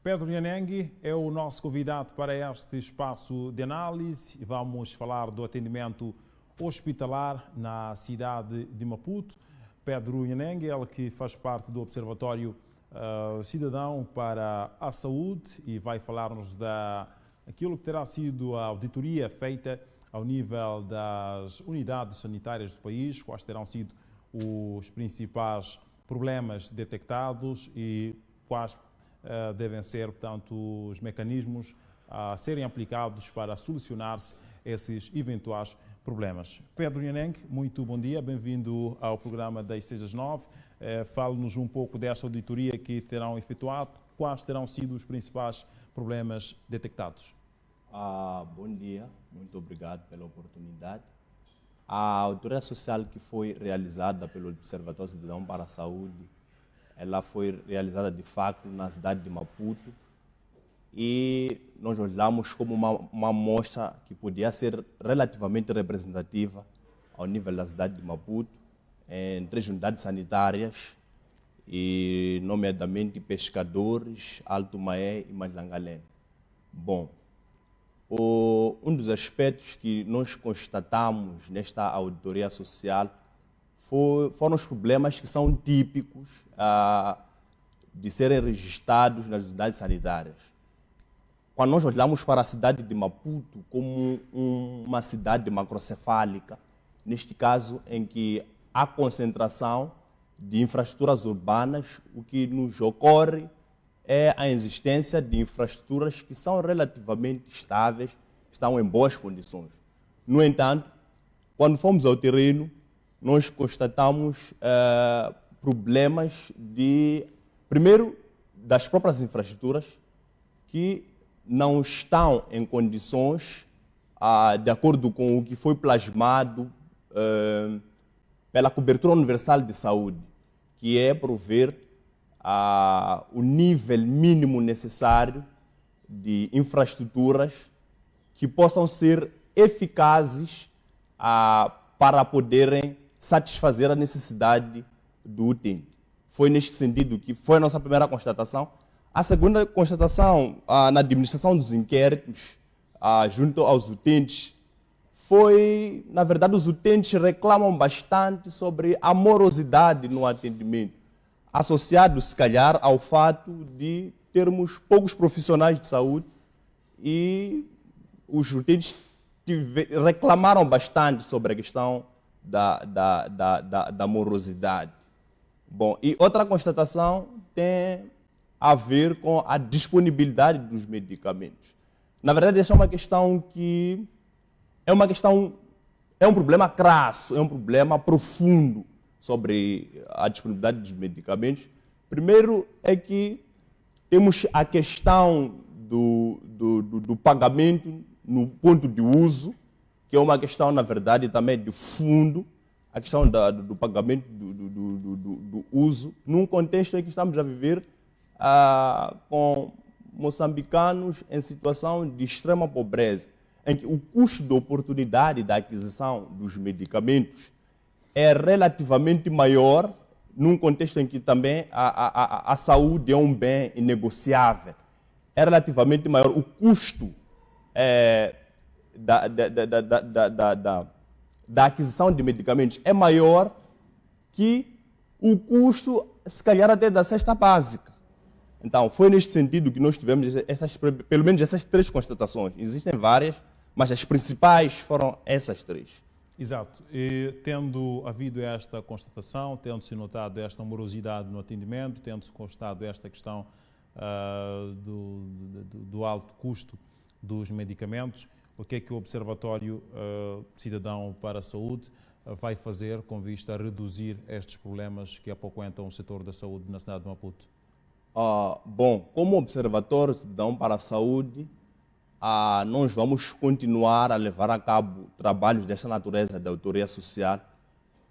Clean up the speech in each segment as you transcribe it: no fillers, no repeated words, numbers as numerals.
Pedro Nhanengue é o nosso convidado para este espaço de análise e vamos falar do atendimento hospitalar na cidade de Maputo. Pedro Nhanengue, ele que faz parte do Observatório Cidadão para a Saúde e vai falar-nos daquilo que terá sido a auditoria feita ao nível das unidades sanitárias do país, quais terão sido os principais problemas detectados e quais devem ser, portanto, os mecanismos a serem aplicados para solucionar-se esses eventuais problemas. Pedro Nhanengue, muito bom dia, bem-vindo ao programa das 6 às 9. Fale-nos um pouco desta auditoria que terão efetuado, quais terão sido os principais problemas detectados. Bom dia, muito obrigado pela oportunidade. A auditoria social que foi realizada pelo Observatório Cidadão para a Saúde, ela foi realizada de facto na cidade de Maputo e nós olhamos como uma amostra que podia ser relativamente representativa ao nível da cidade de Maputo, em 3 unidades sanitárias, e nomeadamente Pescadores, Alto Maé e Mazangalém. Bom, um dos aspectos que nós constatamos nesta auditoria social foram os problemas que são típicos de serem registrados nas unidades sanitárias. Quando nós olhamos para a cidade de Maputo como uma cidade macrocefálica, neste caso em que há concentração de infraestruturas urbanas, o que nos ocorre é a existência de infraestruturas que são relativamente estáveis, estão em boas condições. No entanto, quando fomos ao terreno, nós constatamos problemas primeiro, das próprias infraestruturas que não estão em condições, de acordo com o que foi plasmado pela cobertura universal de saúde, que é prover o nível mínimo necessário de infraestruturas que possam ser eficazes para poderem satisfazer a necessidade do utente. Foi neste sentido que foi a nossa primeira constatação. A segunda constatação, na administração dos inquéritos junto aos utentes, foi, na verdade, os utentes reclamam bastante sobre a morosidade no atendimento, associado, se calhar, ao fato de termos poucos profissionais de saúde e os utentes reclamaram bastante sobre a questão da morosidade. Bom, e outra constatação tem a ver com a disponibilidade dos medicamentos. Na verdade, essa é uma questão que é um problema crasso, é um problema profundo sobre a disponibilidade dos medicamentos. Primeiro é que temos a questão do pagamento no ponto de uso, que é uma questão, na verdade, também de fundo, a questão do pagamento do uso, num contexto em que estamos a viver com moçambicanos em situação de extrema pobreza, em que o custo de oportunidade da aquisição dos medicamentos é relativamente maior, num contexto em que também a saúde é um bem inegociável. É relativamente maior o custo da aquisição de medicamentos, é maior que o custo, se calhar, até da cesta básica. Então, foi neste sentido que nós tivemos pelo menos essas 3 constatações. Existem várias, mas as principais foram essas 3. Exato. E, tendo havido esta constatação, tendo-se notado esta morosidade no atendimento, tendo-se constatado esta questão do alto custo dos medicamentos, o que é que o Observatório Cidadão para a Saúde vai fazer com vista a reduzir estes problemas que apoquentam o setor da saúde na cidade de Maputo? Bom, como Observatório Cidadão para a Saúde, nós vamos continuar a levar a cabo trabalhos desta natureza da auditoria social,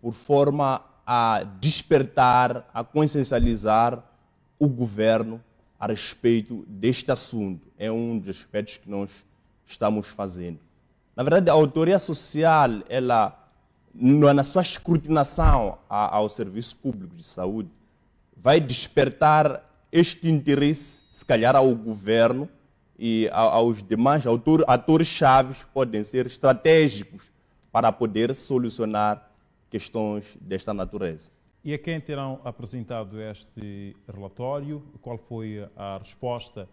por forma a despertar, a consciencializar o governo a respeito deste assunto. É um dos aspectos que nós estamos fazendo. Na verdade, a auditoria social, ela, na sua escrutinação ao serviço público de saúde, vai despertar este interesse, se calhar, ao governo e aos demais atores-chave podem ser estratégicos para poder solucionar questões desta natureza. E a quem terão apresentado este relatório? Qual foi a resposta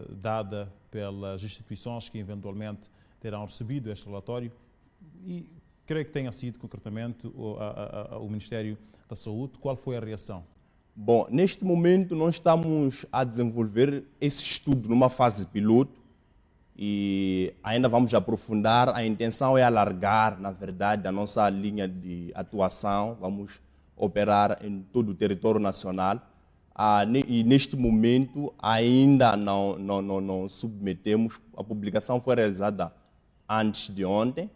dada pelas instituições que eventualmente terão recebido este relatório? E creio que tenha sido concretamente o Ministério da Saúde. Qual foi a reação? Bom, neste momento nós estamos a desenvolver esse estudo numa fase piloto e ainda vamos aprofundar. A intenção é alargar, na verdade, a nossa linha de atuação. Vamos operar em todo o território nacional. E neste momento ainda não submetemos. A publicação foi realizada antes de ontem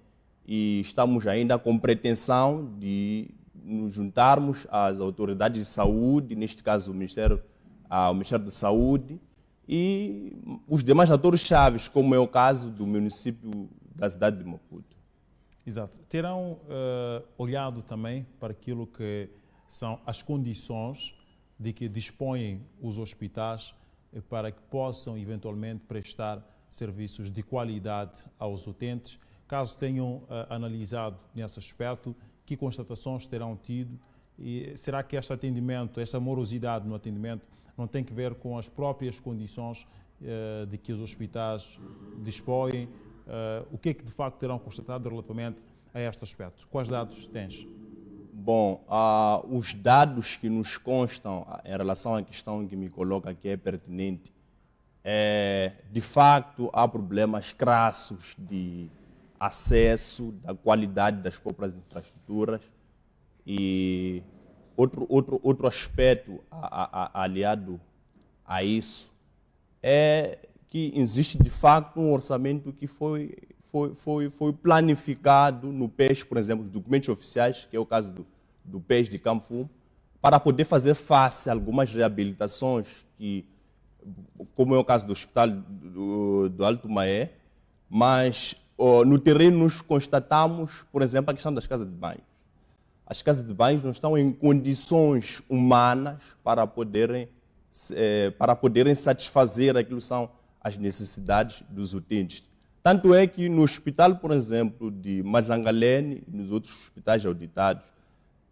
e estamos ainda com pretensão de nos juntarmos às autoridades de saúde, neste caso o Ministério da Saúde, e os demais atores-chave, como é o caso do município da cidade de Maputo. Exato. Terão olhado também para aquilo que são as condições de que dispõem os hospitais para que possam eventualmente prestar serviços de qualidade aos utentes. Caso tenham analisado nesse aspecto, que constatações terão tido e será que este atendimento, esta morosidade no atendimento não tem que ver com as próprias condições de que os hospitais dispõem? O que é que de facto terão constatado relativamente a este aspecto? Quais dados tens? Bom, os dados que nos constam em relação à questão que me coloca que é pertinente, de facto há problemas crassos de acesso, da qualidade das próprias infraestruturas e outro aspecto aliado a isso é que existe de facto um orçamento que foi planificado no PES, por exemplo, os documentos oficiais, que é o caso do PES de Campo, para poder fazer face a algumas reabilitações, como é o caso do Hospital do Alto Maé, mas no terreno nos constatamos, por exemplo, a questão das casas de banho. As casas de banho não estão em condições humanas para poderem satisfazer aquilo que são as necessidades dos utentes. Tanto é que no hospital, por exemplo, de Majangalene e nos outros hospitais auditados,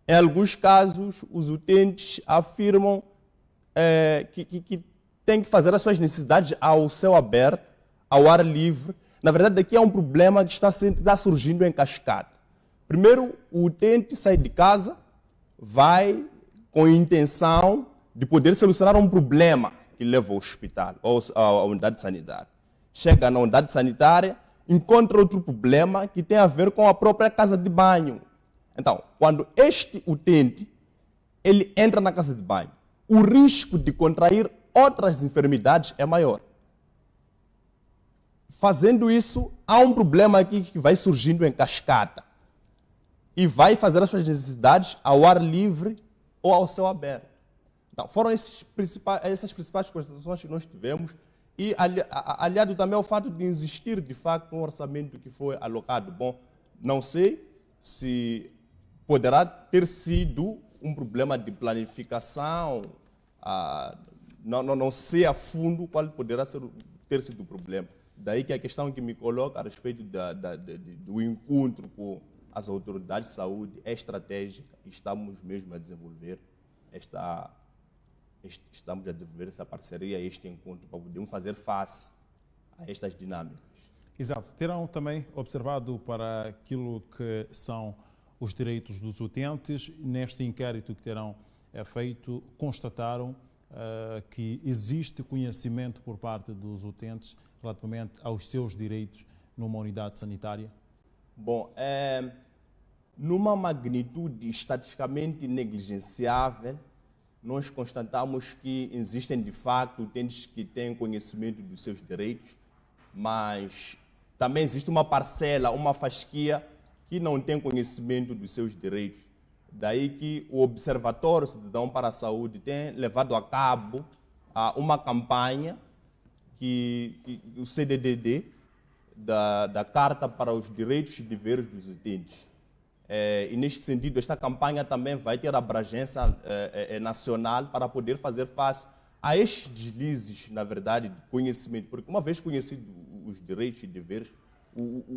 em alguns casos, os utentes afirmam que têm que fazer as suas necessidades ao céu aberto, ao ar livre. Na verdade, aqui é um problema que está surgindo em cascata. Primeiro, o utente sai de casa, vai com a intenção de poder solucionar um problema que leva ao hospital ou à unidade sanitária. Chega na unidade sanitária, encontra outro problema que tem a ver com a própria casa de banho. Então, quando este utente ele entra na casa de banho, o risco de contrair outras enfermidades é maior. Fazendo isso, há um problema aqui que vai surgindo em cascata e vai fazer as suas necessidades ao ar livre ou ao céu aberto. Então, foram essas principais constatações que nós tivemos e aliado também ao fato de existir, de facto, um orçamento que foi alocado. Bom, não sei se poderá ter sido um problema de planificação, não sei a fundo qual poderá ter sido o problema. Daí que a questão que me coloca a respeito do encontro com as autoridades de saúde é estratégica. Estamos mesmo a desenvolver essa parceria, este encontro, para podermos fazer face a estas dinâmicas. Exato. Terão também observado para aquilo que são os direitos dos utentes. Neste inquérito que terão feito, constataram que existe conhecimento por parte dos utentes relativamente aos seus direitos numa unidade sanitária? Bom, numa magnitude estatisticamente negligenciável, nós constatamos que existem, de facto, utentes que têm conhecimento dos seus direitos, mas também existe uma parcela, uma fasquia, que não tem conhecimento dos seus direitos. Daí que o Observatório Cidadão para a Saúde tem levado a cabo uma campanha que o CDDD, da Carta para os Direitos e Deveres dos Utentes. E neste sentido, esta campanha também vai ter abrangência nacional para poder fazer face há estes deslizes, na verdade, de conhecimento, porque uma vez conhecido os direitos e deveres,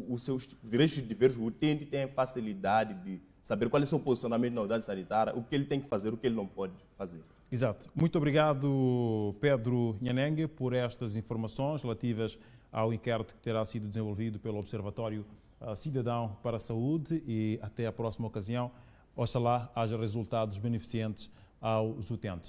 os seus direitos e deveres, o utente tem a facilidade de saber qual é o seu posicionamento na unidade sanitária, o que ele tem que fazer, o que ele não pode fazer. Exato. Muito obrigado, Pedro Nhanengue, por estas informações relativas ao inquérito que terá sido desenvolvido pelo Observatório Cidadão para a Saúde, e até a próxima ocasião. Oxalá haja resultados beneficentes aos utentes.